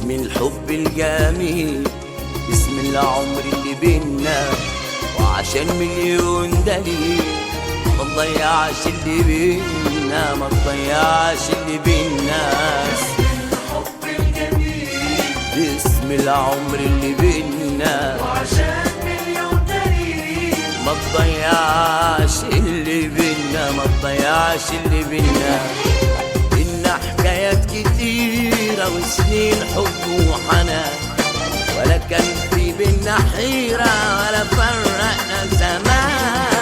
باسم الحب الجميل، باسم العمر اللي بينا، وعشان مليون دليل ما تضيعش اللي بينا، ما تضيعش اللي بينا. باسم العمر اللي بينا، وعشان مليون دليل ما تضيعش اللي بينا، ما تضيعش اللي بينا. إنا حكايات كتيرة وسنين حب وحنان، ولا كان في بينا حيرة ولا فرقنا زمان.